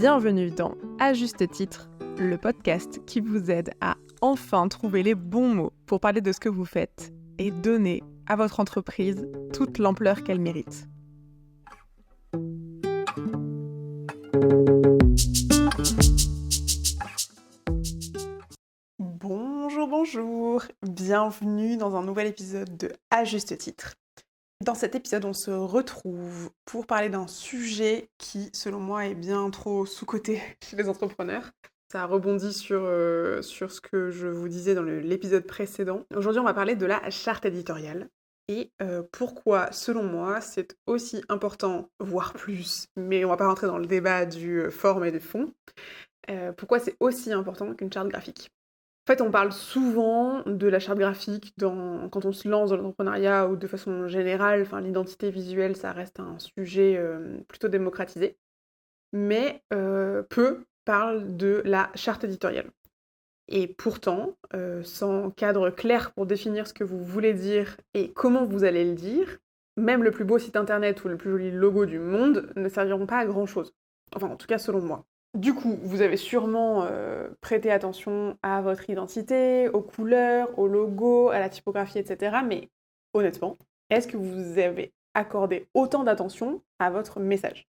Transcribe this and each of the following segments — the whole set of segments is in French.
Bienvenue dans À juste titre, le podcast qui vous aide à enfin trouver les bons mots pour parler de ce que vous faites et donner à votre entreprise toute l'ampleur qu'elle mérite. Bonjour, bienvenue dans un nouvel épisode de À juste titre. Dans cet épisode, on se retrouve pour parler d'un sujet qui, selon moi, est bien trop sous-coté chez les entrepreneurs. Ça rebondit sur ce que je vous disais dans l'épisode précédent. Aujourd'hui, on va parler de la charte éditoriale et pourquoi, selon moi, c'est aussi important, voire plus, mais on va pas rentrer dans le débat du forme et du fond, pourquoi c'est aussi important qu'une charte graphique. En fait, on parle souvent de la charte graphique quand on se lance dans l'entrepreneuriat ou de façon générale, l'identité visuelle, ça reste un sujet plutôt démocratisé, mais peu parlent de la charte éditoriale. Et pourtant, sans cadre clair pour définir ce que vous voulez dire et comment vous allez le dire, même le plus beau site internet ou le plus joli logo du monde ne serviront pas à grand-chose. Enfin, en tout cas, selon moi. Du coup, vous avez sûrement prêté attention à votre identité, aux couleurs, au logo, à la typographie, etc. Mais honnêtement, est-ce que vous avez accordé autant d'attention à votre message,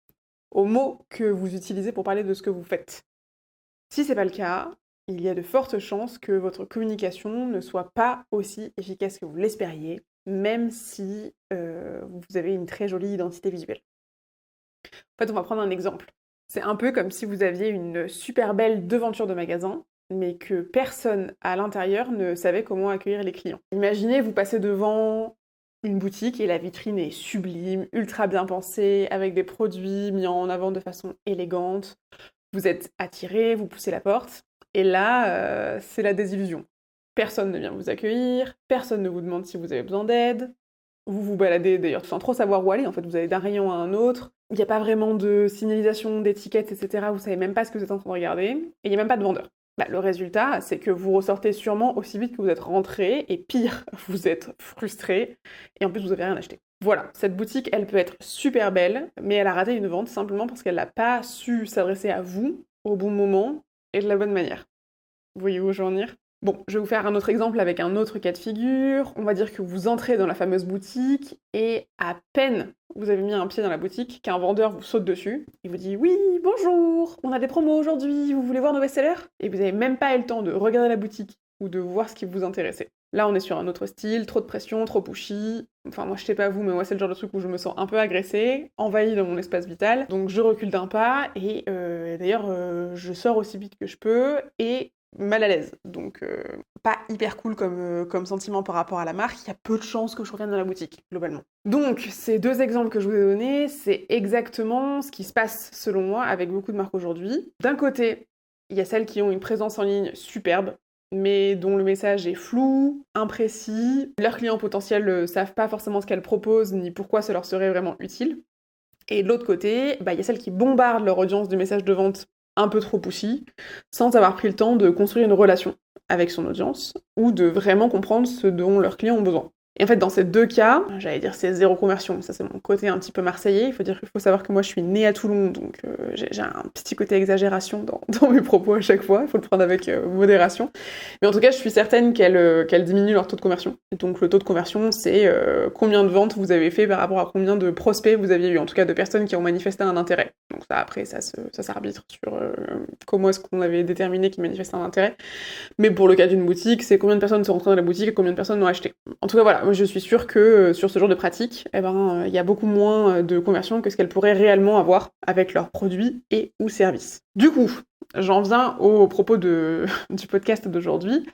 aux mots que vous utilisez pour parler de ce que vous faites? Si c'est pas le cas, il y a de fortes chances que votre communication ne soit pas aussi efficace que vous l'espériez, même si vous avez une très jolie identité visuelle. En fait, on va prendre un exemple. C'est un peu comme si vous aviez une super belle devanture de magasin, mais que personne à l'intérieur ne savait comment accueillir les clients. Imaginez, vous passez devant une boutique et la vitrine est sublime, ultra bien pensée, avec des produits mis en avant de façon élégante. Vous êtes attiré, vous poussez la porte, et là, c'est la désillusion. Personne ne vient vous accueillir, personne ne vous demande si vous avez besoin d'aide. Vous vous baladez d'ailleurs sans trop savoir où aller, en fait vous allez d'un rayon à un autre, il n'y a pas vraiment de signalisation, d'étiquette, etc. Vous savez même pas ce que vous êtes en train de regarder, et il n'y a même pas de vendeur. Le résultat, c'est que vous ressortez sûrement aussi vite que vous êtes rentré, et pire, vous êtes frustré, et en plus vous n'avez rien acheté. Voilà, cette boutique, elle peut être super belle, mais elle a raté une vente simplement parce qu'elle n'a pas su s'adresser à vous au bon moment et de la bonne manière. Vous voyez où je veux en venir ? Bon, je vais vous faire un autre exemple avec un autre cas de figure. On va dire que vous entrez dans la fameuse boutique et à peine vous avez mis un pied dans la boutique qu'un vendeur vous saute dessus. Il vous dit « Oui, bonjour, on a des promos aujourd'hui, vous voulez voir nos best-sellers ?» Et vous n'avez même pas eu le temps de regarder la boutique ou de voir ce qui vous intéressait. Là, on est sur un autre style, trop de pression, trop pushy. Enfin, moi, je sais pas vous, mais moi, c'est le genre de truc où je me sens un peu agressée, envahie dans mon espace vital. Donc, je recule d'un pas et d'ailleurs, je sors aussi vite que je peux et mal à l'aise. Donc, pas hyper cool comme sentiment par rapport à la marque. Il y a peu de chances que je revienne dans la boutique, globalement. Donc, ces deux exemples que je vous ai donnés, c'est exactement ce qui se passe, selon moi, avec beaucoup de marques aujourd'hui. D'un côté, il y a celles qui ont une présence en ligne superbe, mais dont le message est flou, imprécis. Leurs clients potentiels ne savent pas forcément ce qu'elles proposent, ni pourquoi ça leur serait vraiment utile. Et de l'autre côté, il y a celles qui bombardent leur audience de messages de vente un peu trop pushy, sans avoir pris le temps de construire une relation avec son audience, ou de vraiment comprendre ce dont leurs clients ont besoin. Et en fait, dans ces deux cas, j'allais dire c'est zéro conversion, ça c'est mon côté un petit peu marseillais, il faut savoir que moi je suis née à Toulon, donc j'ai un petit côté exagération dans mes propos à chaque fois, il faut le prendre avec modération. Mais en tout cas, je suis certaine qu'elles diminuent leur taux de conversion. Et donc le taux de conversion, c'est combien de ventes vous avez fait par rapport à combien de prospects vous aviez eu, en tout cas de personnes qui ont manifesté un intérêt. Donc ça, après, ça s'arbitre sur comment est-ce qu'on avait déterminé qu'ils manifestaient un intérêt. Mais pour le cas d'une boutique, c'est combien de personnes sont rentrées dans la boutique et combien de personnes l'ont acheté. En tout cas, voilà, moi je suis sûre que sur ce genre de pratique, il y a beaucoup moins de conversion que ce qu'elles pourraient réellement avoir avec leurs produits et ou services. Du coup, j'en viens au propos du podcast d'aujourd'hui.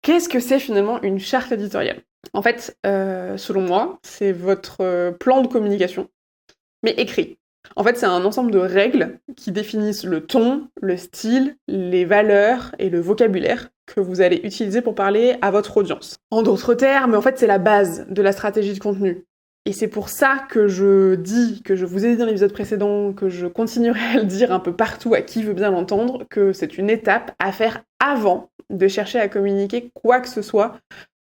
Qu'est-ce que c'est finalement une charte éditoriale ? En fait, selon moi, c'est votre plan de communication, mais écrit. En fait, c'est un ensemble de règles qui définissent le ton, le style, les valeurs et le vocabulaire que vous allez utiliser pour parler à votre audience. En d'autres termes, en fait, c'est la base de la stratégie de contenu. Et c'est pour ça que je dis, que je vous ai dit dans l'épisode précédent, que je continuerai à le dire un peu partout à qui veut bien l'entendre, que c'est une étape à faire avant de chercher à communiquer quoi que ce soit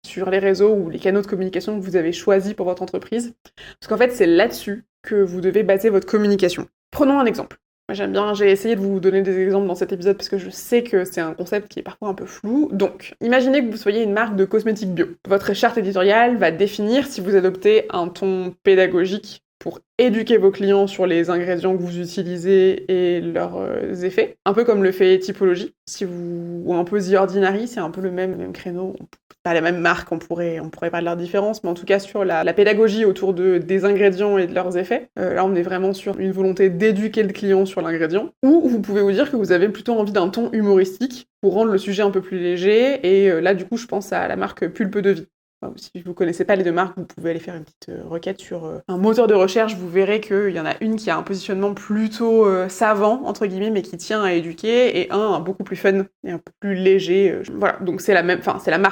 sur les réseaux ou les canaux de communication que vous avez choisis pour votre entreprise. Parce qu'en fait, c'est là-dessus que vous devez baser votre communication. Prenons un exemple. J'ai essayé de vous donner des exemples dans cet épisode parce que je sais que c'est un concept qui est parfois un peu flou. Donc, imaginez que vous soyez une marque de cosmétiques bio. Votre charte éditoriale va définir si vous adoptez un ton pédagogique pour éduquer vos clients sur les ingrédients que vous utilisez et leurs effets. Un peu comme le fait Typologie, ou un peu The Ordinary, c'est un peu le même créneau. Pas les mêmes marques, on pourrait parler de leur différence, mais en tout cas sur la pédagogie autour des ingrédients et de leurs effets. Là, on est vraiment sur une volonté d'éduquer le client sur l'ingrédient. Ou vous pouvez vous dire que vous avez plutôt envie d'un ton humoristique pour rendre le sujet un peu plus léger, et là, du coup, je pense à la marque Pulpe de Vie. Enfin, si vous connaissez pas les deux marques, vous pouvez aller faire une petite requête sur un moteur de recherche, vous verrez qu'il y en a une qui a un positionnement plutôt savant, entre guillemets, mais qui tient à éduquer, et un beaucoup plus fun et un peu plus léger. Voilà, donc c'est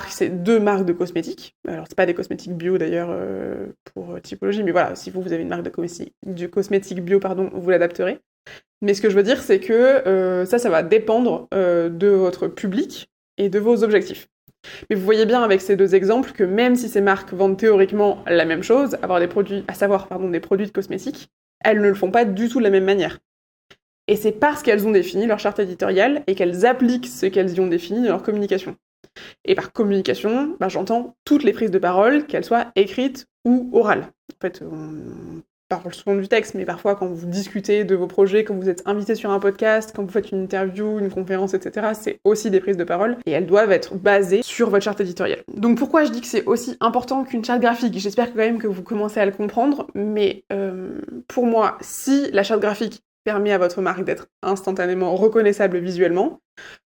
c'est deux marques de cosmétiques. Alors c'est pas des cosmétiques bio d'ailleurs pour Typologie, mais voilà, si vous avez une marque de cosmétiques bio, vous l'adapterez. Mais ce que je veux dire, c'est que ça va dépendre de votre public et de vos objectifs. Mais vous voyez bien avec ces deux exemples que même si ces marques vendent théoriquement la même chose, des produits de cosmétiques, elles ne le font pas du tout de la même manière. Et c'est parce qu'elles ont défini leur charte éditoriale et qu'elles appliquent ce qu'elles y ont défini dans leur communication. Et par communication, j'entends toutes les prises de parole, qu'elles soient écrites ou orales. En fait, on parle souvent du texte, mais parfois quand vous discutez de vos projets, quand vous êtes invité sur un podcast, quand vous faites une interview, une conférence, etc., c'est aussi des prises de parole, et elles doivent être basées sur votre charte éditoriale. Donc pourquoi je dis que c'est aussi important qu'une charte graphique ? J'espère quand même que vous commencez à le comprendre, mais pour moi, si la charte graphique permet à votre marque d'être instantanément reconnaissable visuellement,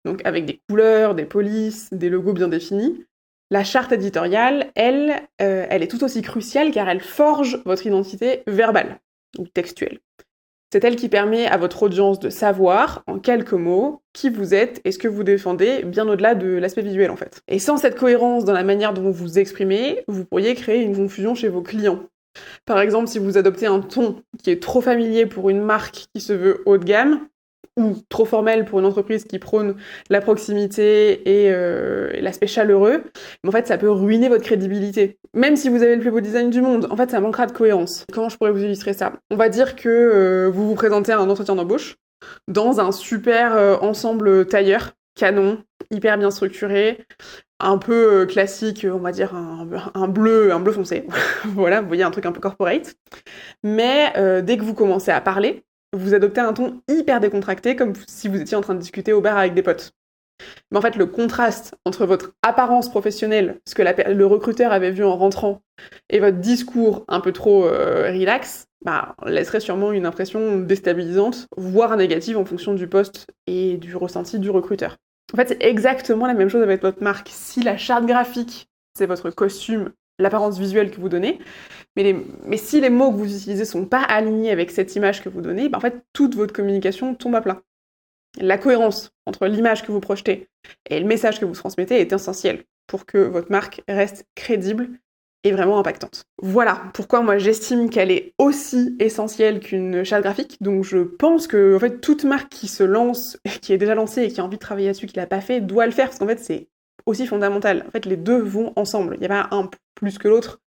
donc avec des couleurs, des polices, des logos bien définis, la charte éditoriale, elle est tout aussi cruciale car elle forge votre identité verbale ou textuelle. C'est elle qui permet à votre audience de savoir, en quelques mots, qui vous êtes et ce que vous défendez, bien au-delà de l'aspect visuel en fait. Et sans cette cohérence dans la manière dont vous vous exprimez, vous pourriez créer une confusion chez vos clients. Par exemple, si vous adoptez un ton qui est trop familier pour une marque qui se veut haut de gamme, ou trop formel pour une entreprise qui prône la proximité et l'aspect chaleureux, mais en fait ça peut ruiner votre crédibilité. Même si vous avez le plus beau design du monde, en fait ça manquera de cohérence. Comment je pourrais vous illustrer ça ? On va dire que vous vous présentez à un entretien d'embauche dans un super ensemble tailleur, canon, hyper bien structuré, un peu classique, on va dire un bleu foncé. Voilà, vous voyez, un truc un peu corporate. Mais dès que vous commencez à parler, vous adoptez un ton hyper décontracté, comme si vous étiez en train de discuter au bar avec des potes. Mais en fait, le contraste entre votre apparence professionnelle, ce que le recruteur avait vu en rentrant, et votre discours un peu trop relax, laisserait sûrement une impression déstabilisante, voire négative en fonction du poste et du ressenti du recruteur. En fait, c'est exactement la même chose avec votre marque. Si la charte graphique, c'est votre costume, l'apparence visuelle que vous donnez, mais si les mots que vous utilisez sont pas alignés avec cette image que vous donnez, en fait, toute votre communication tombe à plat. La cohérence entre l'image que vous projetez et le message que vous transmettez est essentielle pour que votre marque reste crédible et vraiment impactante. Voilà pourquoi moi j'estime qu'elle est aussi essentielle qu'une charte graphique. Donc je pense que en fait, toute marque qui se lance, qui est déjà lancée et qui a envie de travailler là-dessus, qui l'a pas fait, doit le faire parce qu'en fait c'est aussi fondamental. En fait, les deux vont ensemble. Il n'y a pas un plus que l'autre.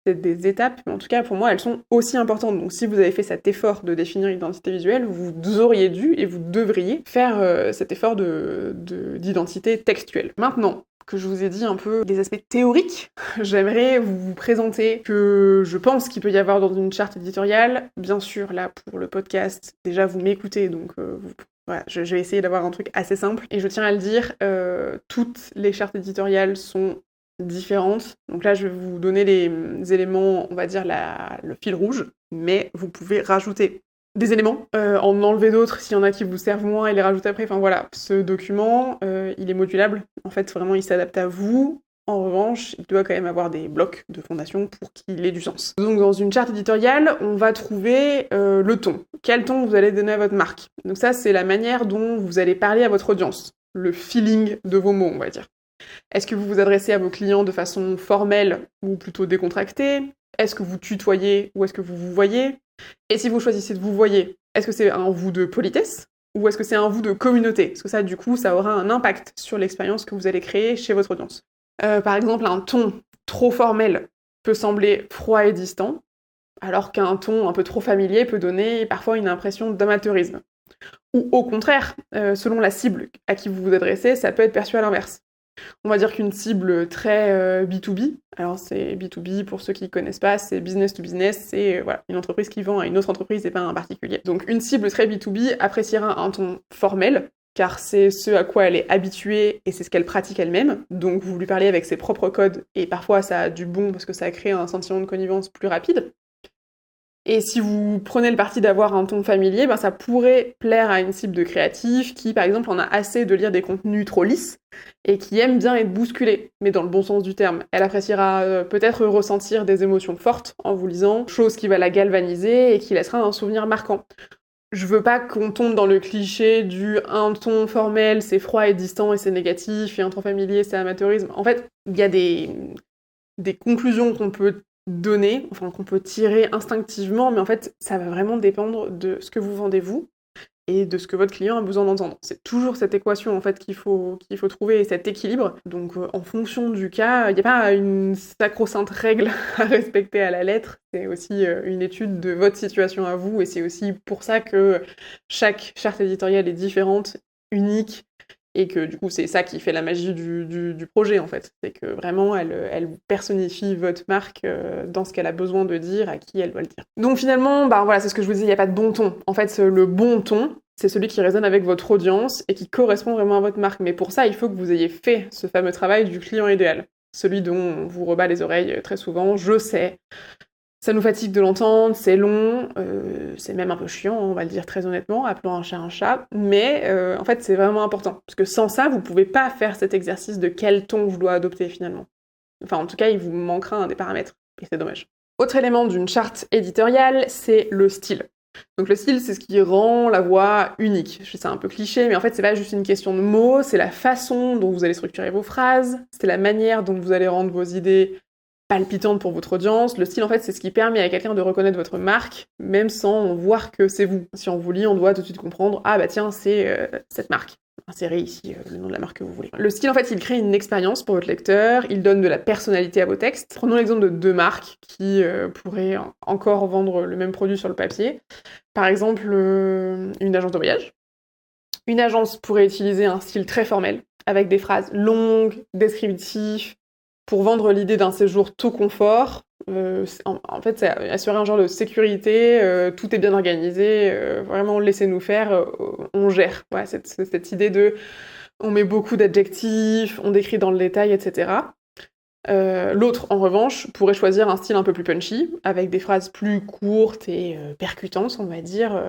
C'est des étapes, mais en tout cas, pour moi, elles sont aussi importantes. Donc, si vous avez fait cet effort de définir l'identité visuelle, vous auriez dû et vous devriez faire cet effort d'identité textuelle. Maintenant que je vous ai dit un peu des aspects théoriques, j'aimerais vous présenter que je pense qu'il peut y avoir dans une charte éditoriale. Bien sûr, là, pour le podcast, déjà, vous m'écoutez, donc voilà, je vais essayer d'avoir un truc assez simple. Et je tiens à le dire, toutes les chartes éditoriales sont différentes. Donc là, je vais vous donner les éléments, on va dire le fil rouge, mais vous pouvez rajouter des éléments, en enlever d'autres s'il y en a qui vous servent moins et les rajouter après. Enfin voilà, ce document, il est modulable. En fait, vraiment, il s'adapte à vous. En revanche, il doit quand même avoir des blocs de fondation pour qu'il ait du sens. Donc dans une charte éditoriale, on va trouver le ton. Quel ton vous allez donner à votre marque. Donc ça, c'est la manière dont vous allez parler à votre audience. Le feeling de vos mots, on va dire. Est-ce que vous vous adressez à vos clients de façon formelle ou plutôt décontractée ? Est-ce que vous tutoyez ou est-ce que vous vous voyez ? Et si vous choisissez de vous voyer, est-ce que c'est un vous de politesse ou est-ce que c'est un vous de communauté ? Parce que ça, du coup, ça aura un impact sur l'expérience que vous allez créer chez votre audience. Par exemple, un ton trop formel peut sembler froid et distant, alors qu'un ton un peu trop familier peut donner parfois une impression d'amateurisme. Ou au contraire, selon la cible à qui vous vous adressez, ça peut être perçu à l'inverse. On va dire qu'une cible très B2B, alors c'est B2B pour ceux qui ne connaissent pas, c'est business to business, c'est voilà, une entreprise qui vend à une autre entreprise et pas à un particulier. Donc une cible très B2B appréciera un ton formel, car c'est ce à quoi elle est habituée et c'est ce qu'elle pratique elle-même. Donc vous lui parlez avec ses propres codes et parfois ça a du bon parce que ça crée un sentiment de connivence plus rapide. Et si vous prenez le parti d'avoir un ton familier, ben ça pourrait plaire à une cible de créatifs qui, par exemple, en a assez de lire des contenus trop lisses et qui aime bien être bousculée, mais dans le bon sens du terme. Elle appréciera peut-être ressentir des émotions fortes en vous lisant, chose qui va la galvaniser et qui laissera un souvenir marquant. Je veux pas qu'on tombe dans le cliché du un ton formel, c'est froid et distant et c'est négatif, et un ton familier, c'est amateurisme. En fait, il y a des conclusions qu'on peut donner, enfin qu'on peut tirer instinctivement, mais en fait, ça va vraiment dépendre de ce que vous vendez vous et de ce que votre client a besoin d'entendre. C'est toujours cette équation en fait qu'il faut trouver, cet équilibre. Donc en fonction du cas, il n'y a pas une sacro-sainte règle à respecter à la lettre, c'est aussi une étude de votre situation à vous, et c'est aussi pour ça que chaque charte éditoriale est différente, unique, et que du coup c'est ça qui fait la magie du projet en fait. C'est que vraiment elle personnifie votre marque dans ce qu'elle a besoin de dire, à qui elle doit le dire. Donc finalement, bah voilà, c'est ce que je vous disais, il n'y a pas de bon ton. En fait, le bon ton, c'est celui qui résonne avec votre audience et qui correspond vraiment à votre marque. Mais pour ça, il faut que vous ayez fait ce fameux travail du client idéal. Celui dont on vous rebat les oreilles très souvent, je sais. Ça nous fatigue de l'entendre, c'est long, c'est même un peu chiant, on va le dire très honnêtement, appelons un chat, mais en fait c'est vraiment important, parce que sans ça, vous pouvez pas faire cet exercice de quel ton je dois adopter finalement. Enfin en tout cas, il vous manquera un des paramètres, et c'est dommage. Autre élément d'une charte éditoriale, c'est le style. Donc le style, c'est ce qui rend la voix unique. Je sais, c'est un peu cliché, mais en fait c'est pas juste une question de mots, c'est la façon dont vous allez structurer vos phrases, c'est la manière dont vous allez rendre vos idées palpitante pour votre audience. Le style, en fait, c'est ce qui permet à quelqu'un de reconnaître votre marque, même sans voir que c'est vous. Si on vous lit, on doit tout de suite comprendre « Ah bah tiens, c'est cette marque ». Insérez ici le nom de la marque que vous voulez. Le style, en fait, il crée une expérience pour votre lecteur, il donne de la personnalité à vos textes. Prenons l'exemple de deux marques qui pourraient encore vendre le même produit sur le papier. Par exemple, une agence de voyage. Une agence pourrait utiliser un style très formel, avec des phrases longues, descriptives, pour vendre l'idée d'un séjour tout confort. En fait, c'est assurer un genre de sécurité, tout est bien organisé, vraiment laissez-nous faire, on gère. Ouais, cette idée de on met beaucoup d'adjectifs, on décrit dans le détail, etc. L'autre, en revanche, pourrait choisir un style un peu plus punchy, avec des phrases plus courtes et percutantes, on va dire,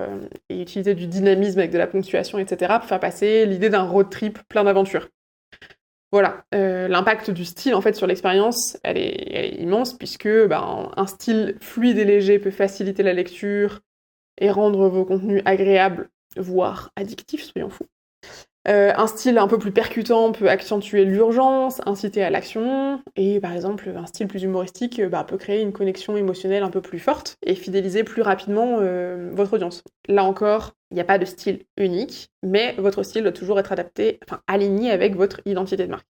et utiliser du dynamisme avec de la ponctuation, etc., pour faire passer l'idée d'un road trip plein d'aventures. Voilà, l'impact du style en fait sur l'expérience, elle est immense puisque un style fluide et léger peut faciliter la lecture et rendre vos contenus agréables, voire addictifs, soyons fous. Un style un peu plus percutant peut accentuer l'urgence, inciter à l'action, et par exemple un style plus humoristique peut créer une connexion émotionnelle un peu plus forte et fidéliser plus rapidement votre audience. Là encore, il n'y a pas de style unique, mais votre style doit toujours être adapté, enfin aligné avec votre identité de marque.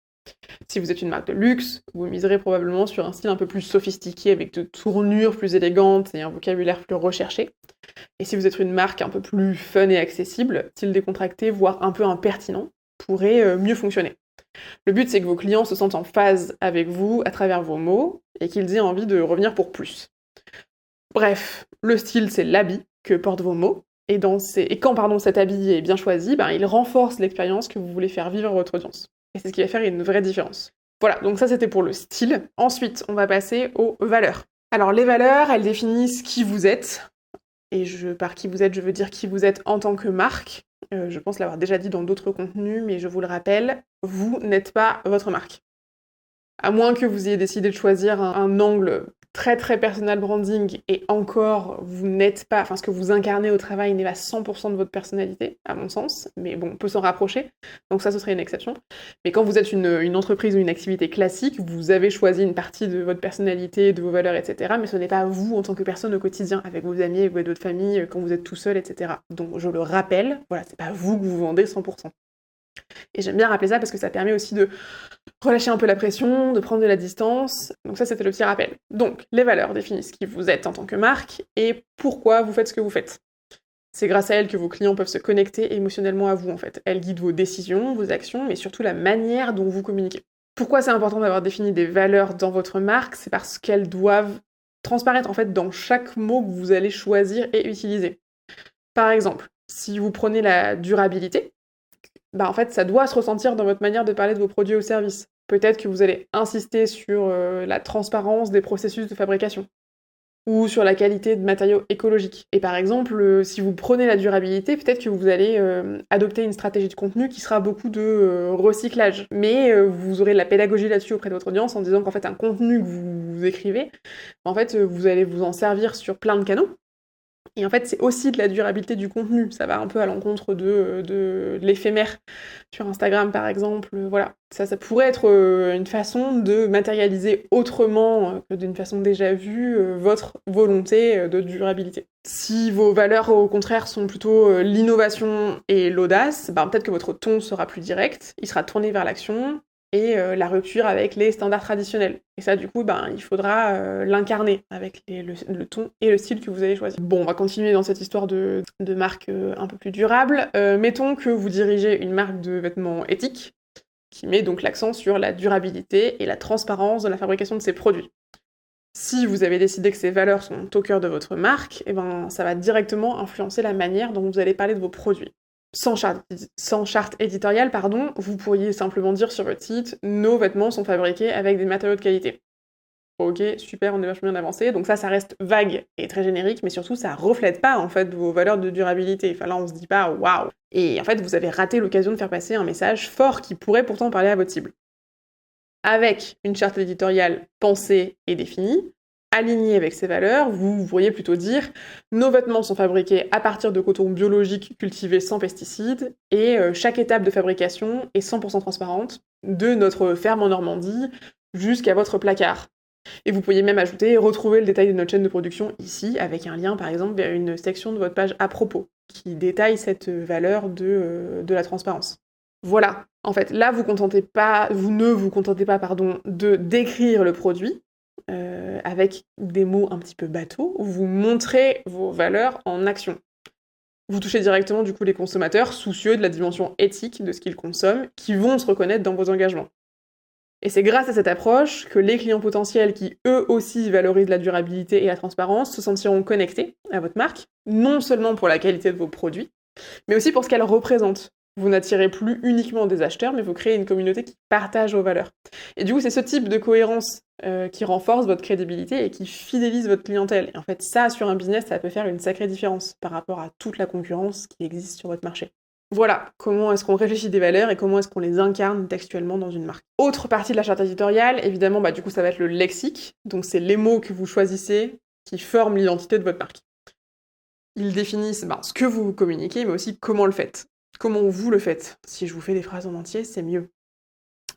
Si vous êtes une marque de luxe, vous miserez probablement sur un style un peu plus sophistiqué, avec de tournures plus élégantes et un vocabulaire plus recherché. Et si vous êtes une marque un peu plus fun et accessible, style décontracté, voire un peu impertinent, pourrait mieux fonctionner. Le but, c'est que vos clients se sentent en phase avec vous à travers vos mots et qu'ils aient envie de revenir pour plus. Bref, le style, c'est l'habit que portent vos mots. Et quand cet habit est bien choisi, il renforce l'expérience que vous voulez faire vivre à votre audience. Et c'est ce qui va faire une vraie différence. Voilà, donc ça c'était pour le style. Ensuite, on va passer aux valeurs. Alors les valeurs, elles définissent qui vous êtes. Et par qui vous êtes, je veux dire qui vous êtes en tant que marque. Je pense l'avoir déjà dit dans d'autres contenus, mais je vous le rappelle, vous n'êtes pas votre marque. À moins que vous ayez décidé de choisir un angle très très personal branding, et encore, vous n'êtes pas, ce que vous incarnez au travail n'est pas 100% de votre personnalité, à mon sens, mais bon, on peut s'en rapprocher, donc ça, ce serait une exception. Mais quand vous êtes une entreprise ou une activité classique, vous avez choisi une partie de votre personnalité, de vos valeurs, etc., mais ce n'est pas vous en tant que personne au quotidien, avec vos amis, avec votre famille, quand vous êtes tout seul, etc. Donc je le rappelle, voilà, c'est pas vous que vous vendez 100%. Et j'aime bien rappeler ça parce que ça permet aussi de relâcher un peu la pression, de prendre de la distance. Donc ça, c'était le petit rappel. Donc, les valeurs définissent qui vous êtes en tant que marque et pourquoi vous faites ce que vous faites. C'est grâce à elle que vos clients peuvent se connecter émotionnellement à vous, en fait. Elle guide vos décisions, vos actions, mais surtout la manière dont vous communiquez. Pourquoi c'est important d'avoir défini des valeurs dans votre marque? C'est parce qu'elles doivent transparaître, en fait, dans chaque mot que vous allez choisir et utiliser. Par exemple, si vous prenez la durabilité, en fait, ça doit se ressentir dans votre manière de parler de vos produits ou services. Peut-être que vous allez insister sur la transparence des processus de fabrication ou sur la qualité de matériaux écologiques. Et par exemple, si vous prenez la durabilité, peut-être que vous allez adopter une stratégie de contenu qui sera beaucoup de recyclage. Mais vous aurez de la pédagogie là-dessus auprès de votre audience en disant qu'en fait, un contenu que vous écrivez, en fait, vous allez vous en servir sur plein de canaux. Et en fait, c'est aussi de la durabilité du contenu. Ça va un peu à l'encontre de l'éphémère sur Instagram, par exemple. Voilà. Ça pourrait être une façon de matérialiser autrement que d'une façon déjà vue votre volonté de durabilité. Si vos valeurs, au contraire, sont plutôt l'innovation et l'audace, peut-être que votre ton sera plus direct, il sera tourné vers l'action, et la rupture avec les standards traditionnels. Et ça, du coup, il faudra l'incarner avec le ton et le style que vous allez choisir. Bon, on va continuer dans cette histoire de marque un peu plus durable. Mettons que vous dirigez une marque de vêtements éthique, qui met donc l'accent sur la durabilité et la transparence de la fabrication de ses produits. Si vous avez décidé que ces valeurs sont au cœur de votre marque, ça va directement influencer la manière dont vous allez parler de vos produits. Sans charte éditoriale, vous pourriez simplement dire sur votre site « Nos vêtements sont fabriqués avec des matériaux de qualité ». Ok, super, on est vachement bien avancé. Donc ça reste vague et très générique, mais surtout, ça reflète pas, en fait, vos valeurs de durabilité. Enfin là, on se dit pas « Waouh !» Et en fait, vous avez raté l'occasion de faire passer un message fort qui pourrait pourtant parler à votre cible. Avec une charte éditoriale pensée et définie, aligné avec ces valeurs, vous pourriez plutôt dire « Nos vêtements sont fabriqués à partir de coton biologique cultivé sans pesticides et chaque étape de fabrication est 100% transparente, de notre ferme en Normandie jusqu'à votre placard. » Et vous pourriez même ajouter « Retrouver le détail de notre chaîne de production ici » avec un lien par exemple vers une section de votre page à propos qui détaille cette valeur de la transparence. Voilà, en fait, là vous ne vous contentez pas de décrire le produit, avec des mots un petit peu bateaux, vous montrez vos valeurs en action. Vous touchez directement du coup les consommateurs soucieux de la dimension éthique de ce qu'ils consomment, qui vont se reconnaître dans vos engagements. Et c'est grâce à cette approche que les clients potentiels qui eux aussi valorisent la durabilité et la transparence se sentiront connectés à votre marque, non seulement pour la qualité de vos produits, mais aussi pour ce qu'elle représente. Vous n'attirez plus uniquement des acheteurs, mais vous créez une communauté qui partage vos valeurs. Et du coup, c'est ce type de cohérence qui renforce votre crédibilité et qui fidélise votre clientèle. Et en fait, ça, sur un business, ça peut faire une sacrée différence par rapport à toute la concurrence qui existe sur votre marché. Voilà, comment est-ce qu'on réfléchit des valeurs et comment est-ce qu'on les incarne textuellement dans une marque. Autre partie de la charte éditoriale, évidemment, du coup, ça va être le lexique. Donc, c'est les mots que vous choisissez qui forment l'identité de votre marque. Ils définissent ce que vous communiquez, mais aussi comment le faites. Comment vous le faites. Si je vous fais des phrases en entier, c'est mieux.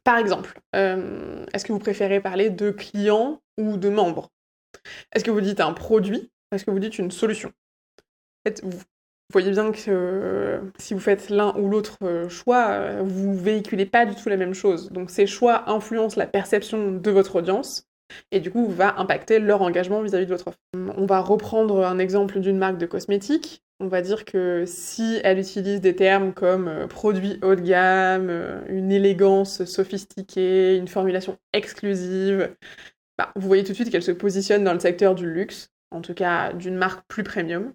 Par exemple, est-ce que vous préférez parler de clients ou de membres? Est-ce que vous dites un produit? Est-ce que vous dites une solution? En fait, vous voyez bien que si vous faites l'un ou l'autre choix, vous véhiculez pas du tout la même chose. Donc ces choix influencent la perception de votre audience, et du coup va impacter leur engagement vis-à-vis de votre offre. On va reprendre un exemple d'une marque de cosmétiques. On va dire que si elle utilise des termes comme produit haut de gamme, une élégance sophistiquée, une formulation exclusive, vous voyez tout de suite qu'elle se positionne dans le secteur du luxe, en tout cas d'une marque plus premium.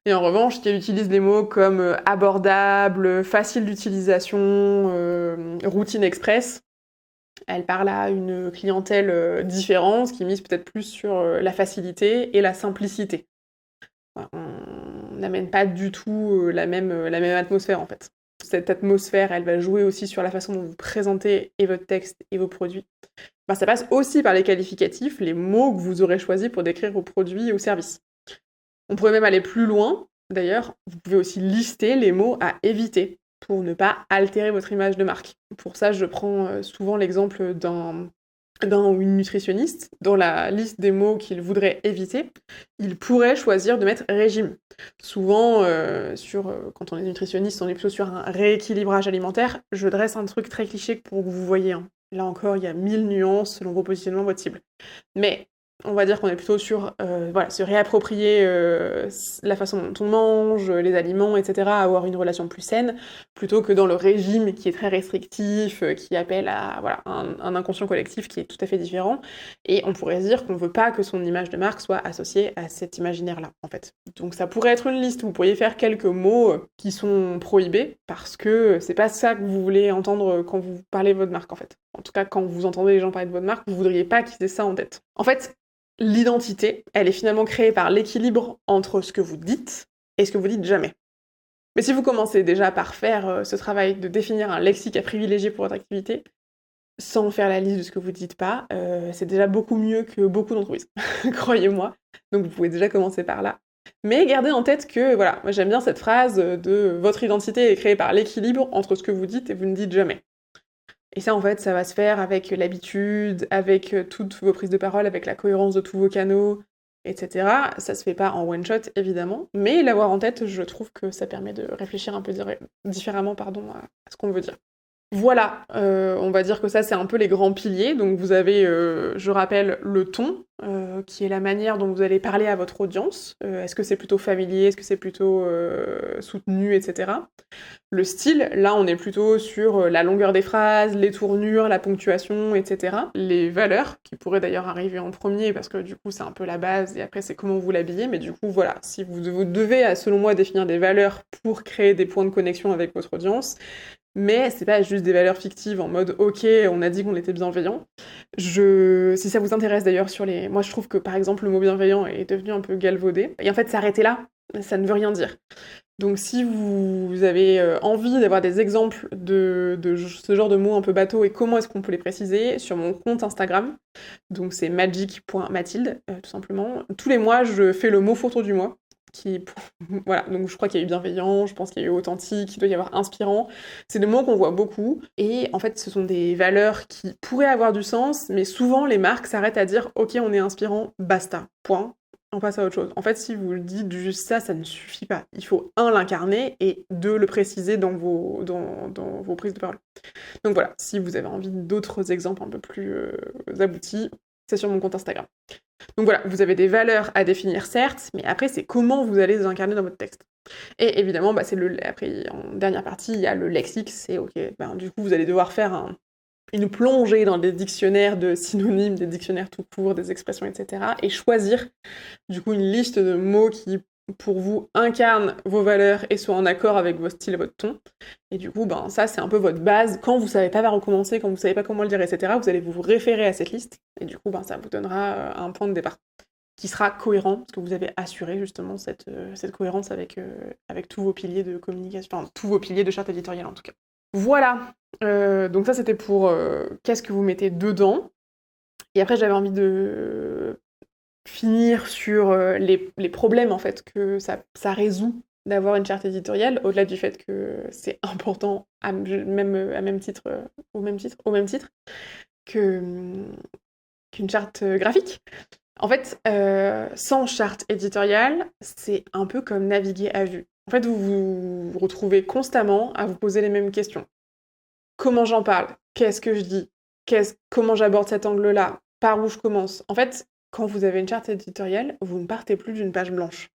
Et en revanche, si elle utilise des mots comme abordable, facile d'utilisation, routine express, elle parle à une clientèle différente qui mise peut-être plus sur la facilité et la simplicité. On n'amène pas du tout la même atmosphère en fait. Cette atmosphère, elle va jouer aussi sur la façon dont vous présentez et votre texte et vos produits. Ça passe aussi par les qualificatifs, les mots que vous aurez choisis pour décrire vos produits ou services. On pourrait même aller plus loin, d'ailleurs, vous pouvez aussi lister les mots à éviter pour ne pas altérer votre image de marque. Pour ça, je prends souvent l'exemple d'un ou une nutritionniste. Dans la liste des mots qu'il voudrait éviter, il pourrait choisir de mettre régime. Souvent, quand on est nutritionniste, on est plutôt sur un rééquilibrage alimentaire. Je dresse un truc très cliché pour que vous voyez. Là encore, il y a 1000 nuances selon vos positionnements, votre cible. Mais On va dire qu'on est plutôt sur se réapproprier la façon dont on mange, les aliments, etc., avoir une relation plus saine, plutôt que dans le régime qui est très restrictif, qui appelle à un inconscient collectif qui est tout à fait différent. Et on pourrait se dire qu'on veut pas que son image de marque soit associée à cet imaginaire-là, en fait. Donc ça pourrait être une liste, vous pourriez faire quelques mots qui sont prohibés, parce que c'est pas ça que vous voulez entendre quand vous parlez de votre marque, en fait. En tout cas, quand vous entendez les gens parler de votre marque, vous voudriez pas qu'ils aient ça en tête. En fait, l'identité, elle est finalement créée par l'équilibre entre ce que vous dites et ce que vous dites jamais. Mais si vous commencez déjà par faire ce travail de définir un lexique à privilégier pour votre activité, sans faire la liste de ce que vous dites pas, c'est déjà beaucoup mieux que beaucoup d'entreprises, croyez-moi. Donc vous pouvez déjà commencer par là. Mais gardez en tête que, voilà, moi j'aime bien cette phrase de « votre identité est créée par l'équilibre entre ce que vous dites et vous ne dites jamais ». Et ça, en fait, ça va se faire avec l'habitude, avec toutes vos prises de parole, avec la cohérence de tous vos canaux, etc. Ça se fait pas en one shot, évidemment, mais l'avoir en tête, je trouve que ça permet de réfléchir un peu différemment, à ce qu'on veut dire. Voilà, on va dire que ça, c'est un peu les grands piliers. Donc vous avez, je rappelle, le ton, qui est la manière dont vous allez parler à votre audience. Est-ce que c'est plutôt familier, est-ce que c'est plutôt soutenu, etc. Le style, là, on est plutôt sur la longueur des phrases, les tournures, la ponctuation, etc. Les valeurs, qui pourraient d'ailleurs arriver en premier, parce que du coup, c'est un peu la base, et après, c'est comment vous l'habillez. Mais du coup, voilà, si vous devez, selon moi, définir des valeurs pour créer des points de connexion avec votre audience, mais c'est pas juste des valeurs fictives en mode ok, on a dit qu'on était bienveillant. Si ça vous intéresse d'ailleurs moi je trouve que par exemple le mot bienveillant est devenu un peu galvaudé. Et en fait s'arrêter là, ça ne veut rien dire. Donc si vous avez envie d'avoir des exemples de ce genre de mots un peu bateau et comment est-ce qu'on peut les préciser, sur mon compte Instagram, donc c'est magic.mathilde, tout simplement. Tous les mois je fais le mot photo du mois. Voilà, donc je crois qu'il y a eu bienveillant, je pense qu'il y a eu authentique, il doit y avoir inspirant. C'est des mots qu'on voit beaucoup, et en fait ce sont des valeurs qui pourraient avoir du sens, mais souvent les marques s'arrêtent à dire ok on est inspirant, basta, point, on passe à autre chose. En fait si vous le dites juste ça, ça ne suffit pas. Il faut l'incarner, et le préciser dans vos prises de parole. Donc voilà, si vous avez envie d'autres exemples un peu plus aboutis, c'est sur mon compte Instagram. Donc voilà, vous avez des valeurs à définir, certes, mais après, c'est comment vous allez les incarner dans votre texte. Et évidemment, après, en dernière partie, il y a le lexique, c'est ok, du coup, vous allez devoir faire une plongée dans des dictionnaires de synonymes, des dictionnaires tout court, des expressions, etc., et choisir, du coup, une liste de mots qui, pour vous, incarnent vos valeurs et soient en accord avec votre style et votre ton. Et du coup, ça, c'est un peu votre base. Quand vous savez pas par où commencer, quand vous savez pas comment le dire, etc., vous allez vous référer à cette liste. Et du coup, ça vous donnera un point de départ qui sera cohérent, parce que vous avez assuré justement cette cohérence avec tous vos piliers de communication, enfin, tous vos piliers de charte éditoriale en tout cas. Voilà, donc ça c'était pour qu'est-ce que vous mettez dedans. Et après, j'avais envie de finir sur les problèmes en fait que ça résout d'avoir une charte éditoriale, au-delà du fait que c'est important au même titre qu'une charte graphique. En fait, sans charte éditoriale, c'est un peu comme naviguer à vue. En fait, vous vous retrouvez constamment à vous poser les mêmes questions. Comment j'en parle? Qu'est-ce que je dis? Comment j'aborde cet angle-là? Par où je commence? En fait, quand vous avez une charte éditoriale, vous ne partez plus d'une page blanche.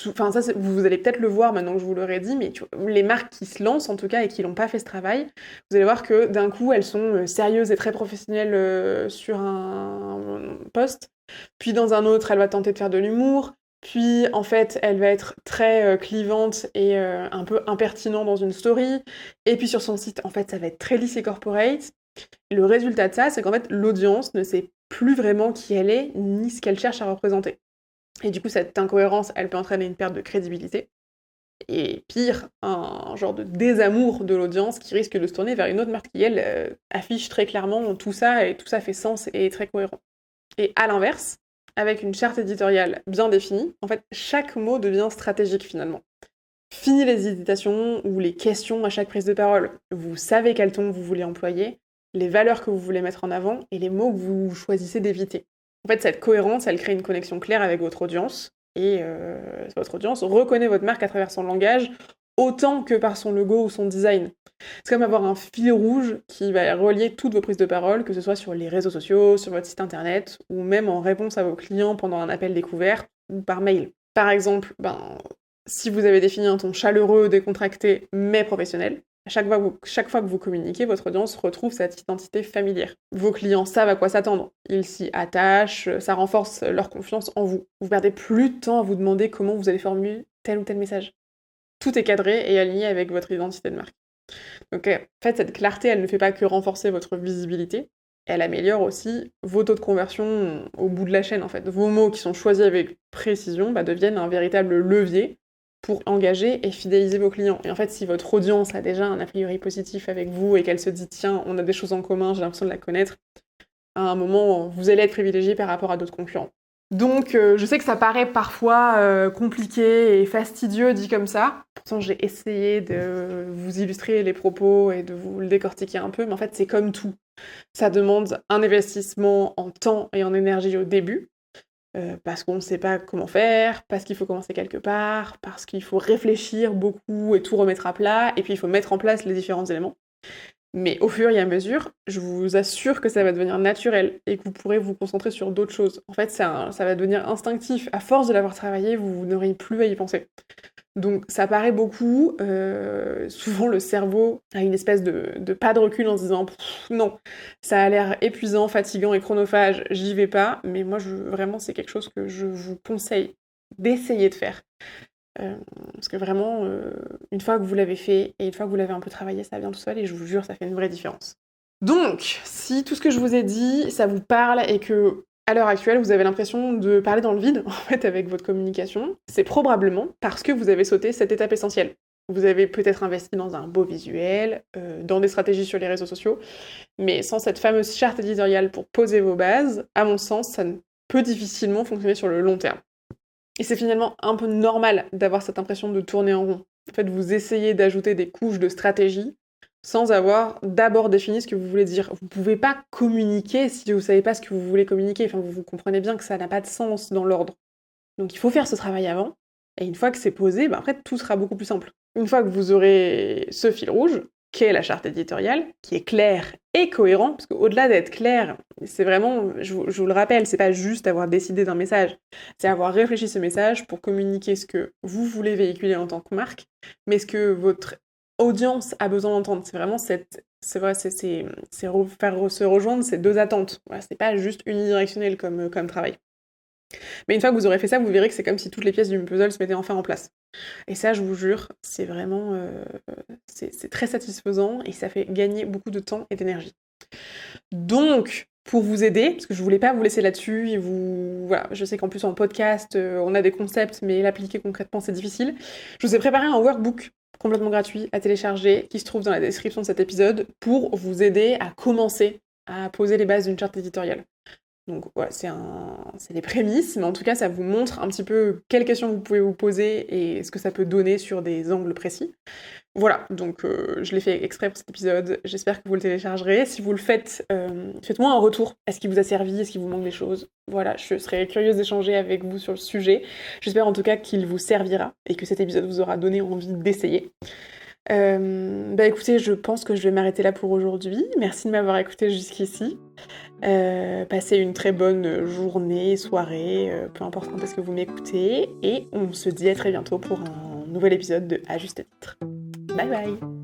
Enfin, ça, vous allez peut-être le voir maintenant que je vous l'aurais dit, mais les marques qui se lancent en tout cas et qui n'ont pas fait ce travail, vous allez voir que d'un coup, elles sont sérieuses et très professionnelles sur un post, puis dans un autre, elle va tenter de faire de l'humour, puis en fait, elle va être très clivante et un peu impertinent dans une story, et puis sur son site, en fait, ça va être très lisse et corporate. Et le résultat de ça, c'est qu'en fait, l'audience ne sait plus vraiment qui elle est, ni ce qu'elle cherche à représenter. Et du coup, cette incohérence, elle peut entraîner une perte de crédibilité. Et pire, un genre de désamour de l'audience qui risque de se tourner vers une autre marque qui, elle, affiche très clairement tout ça, et tout ça fait sens et est très cohérent. Et à l'inverse, avec une charte éditoriale bien définie, en fait, chaque mot devient stratégique finalement. Fini les hésitations ou les questions à chaque prise de parole. Vous savez quel ton vous voulez employer, les valeurs que vous voulez mettre en avant et les mots que vous choisissez d'éviter. En fait, cette cohérence, elle crée une connexion claire avec votre audience, et votre audience reconnaît votre marque à travers son langage, autant que par son logo ou son design. C'est comme avoir un fil rouge qui va relier toutes vos prises de parole, que ce soit sur les réseaux sociaux, sur votre site internet, ou même en réponse à vos clients pendant un appel découvert ou par mail. Par exemple, si vous avez défini un ton chaleureux, décontracté, mais professionnel, chaque fois que vous communiquez, votre audience retrouve cette identité familière. Vos clients savent à quoi s'attendre, ils s'y attachent, ça renforce leur confiance en vous. Vous perdez plus de temps à vous demander comment vous allez formuler tel ou tel message. Tout est cadré et aligné avec votre identité de marque. Donc en fait, cette clarté, elle ne fait pas que renforcer votre visibilité, elle améliore aussi vos taux de conversion au bout de la chaîne en fait. Vos mots qui sont choisis avec précision deviennent un véritable levier pour engager et fidéliser vos clients. Et en fait, si votre audience a déjà un a priori positif avec vous et qu'elle se dit « tiens, on a des choses en commun, j'ai l'impression de la connaître », à un moment, vous allez être privilégié par rapport à d'autres concurrents. Donc, je sais que ça paraît parfois compliqué et fastidieux dit comme ça. Pourtant, j'ai essayé de vous illustrer les propos et de vous le décortiquer un peu, mais en fait, c'est comme tout. Ça demande un investissement en temps et en énergie au début, parce qu'on ne sait pas comment faire, parce qu'il faut commencer quelque part, parce qu'il faut réfléchir beaucoup et tout remettre à plat, et puis il faut mettre en place les différents éléments. Mais au fur et à mesure, je vous assure que ça va devenir naturel et que vous pourrez vous concentrer sur d'autres choses. En fait, ça va devenir instinctif. À force de l'avoir travaillé, vous n'aurez plus à y penser. Donc ça paraît beaucoup. Souvent, le cerveau a une espèce de pas de recul en se disant « non, ça a l'air épuisant, fatigant et chronophage, j'y vais pas ». Mais moi, vraiment, c'est quelque chose que je vous conseille d'essayer de faire. Parce que vraiment, une fois que vous l'avez fait et une fois que vous l'avez un peu travaillé, ça vient tout seul et je vous jure, ça fait une vraie différence. Donc, si tout ce que je vous ai dit, ça vous parle et que, à l'heure actuelle, vous avez l'impression de parler dans le vide, en fait, avec votre communication, c'est probablement parce que vous avez sauté cette étape essentielle. Vous avez peut-être investi dans un beau visuel, dans des stratégies sur les réseaux sociaux, mais sans cette fameuse charte éditoriale pour poser vos bases, à mon sens, ça ne peut difficilement fonctionner sur le long terme. Et c'est finalement un peu normal d'avoir cette impression de tourner en rond. En fait, vous essayez d'ajouter des couches de stratégie sans avoir d'abord défini ce que vous voulez dire. Vous pouvez pas communiquer si vous savez pas ce que vous voulez communiquer. Enfin, vous comprenez bien que ça n'a pas de sens dans l'ordre. Donc il faut faire ce travail avant, et une fois que c'est posé, après tout sera beaucoup plus simple. Une fois que vous aurez ce fil rouge, qu'est la charte éditoriale, qui est clair et cohérent, parce qu'au-delà d'être clair, c'est vraiment, je vous le rappelle, c'est pas juste avoir décidé d'un message, c'est avoir réfléchi ce message pour communiquer ce que vous voulez véhiculer en tant que marque, mais ce que votre audience a besoin d'entendre. C'est vraiment faire se rejoindre ces deux attentes. Voilà, c'est pas juste unidirectionnel comme travail. Mais une fois que vous aurez fait ça, vous verrez que c'est comme si toutes les pièces du puzzle se mettaient enfin en place. Et ça, je vous jure, c'est vraiment... c'est très satisfaisant et ça fait gagner beaucoup de temps et d'énergie. Donc, pour vous aider, parce que je voulais pas vous laisser là-dessus, et voilà, je sais qu'en plus en podcast, on a des concepts, mais l'appliquer concrètement, c'est difficile. Je vous ai préparé un workbook complètement gratuit à télécharger, qui se trouve dans la description de cet épisode, pour vous aider à commencer à poser les bases d'une charte éditoriale. Donc voilà, c'est les prémices, mais en tout cas ça vous montre un petit peu quelles questions vous pouvez vous poser et ce que ça peut donner sur des angles précis. Voilà, donc je l'ai fait exprès pour cet épisode, j'espère que vous le téléchargerez. Si vous le faites, faites-moi un retour. Est-ce qu'il vous a servi? Est-ce qu'il vous manque des choses? Voilà, je serais curieuse d'échanger avec vous sur le sujet. J'espère en tout cas qu'il vous servira et que cet épisode vous aura donné envie d'essayer. Écoutez, je pense que je vais m'arrêter là pour aujourd'hui. Merci de m'avoir écouté jusqu'ici. Passez une très bonne journée, soirée, peu importe quand est-ce que vous m'écoutez. Et on se dit à très bientôt pour un nouvel épisode de À Juste Titre. Bye bye!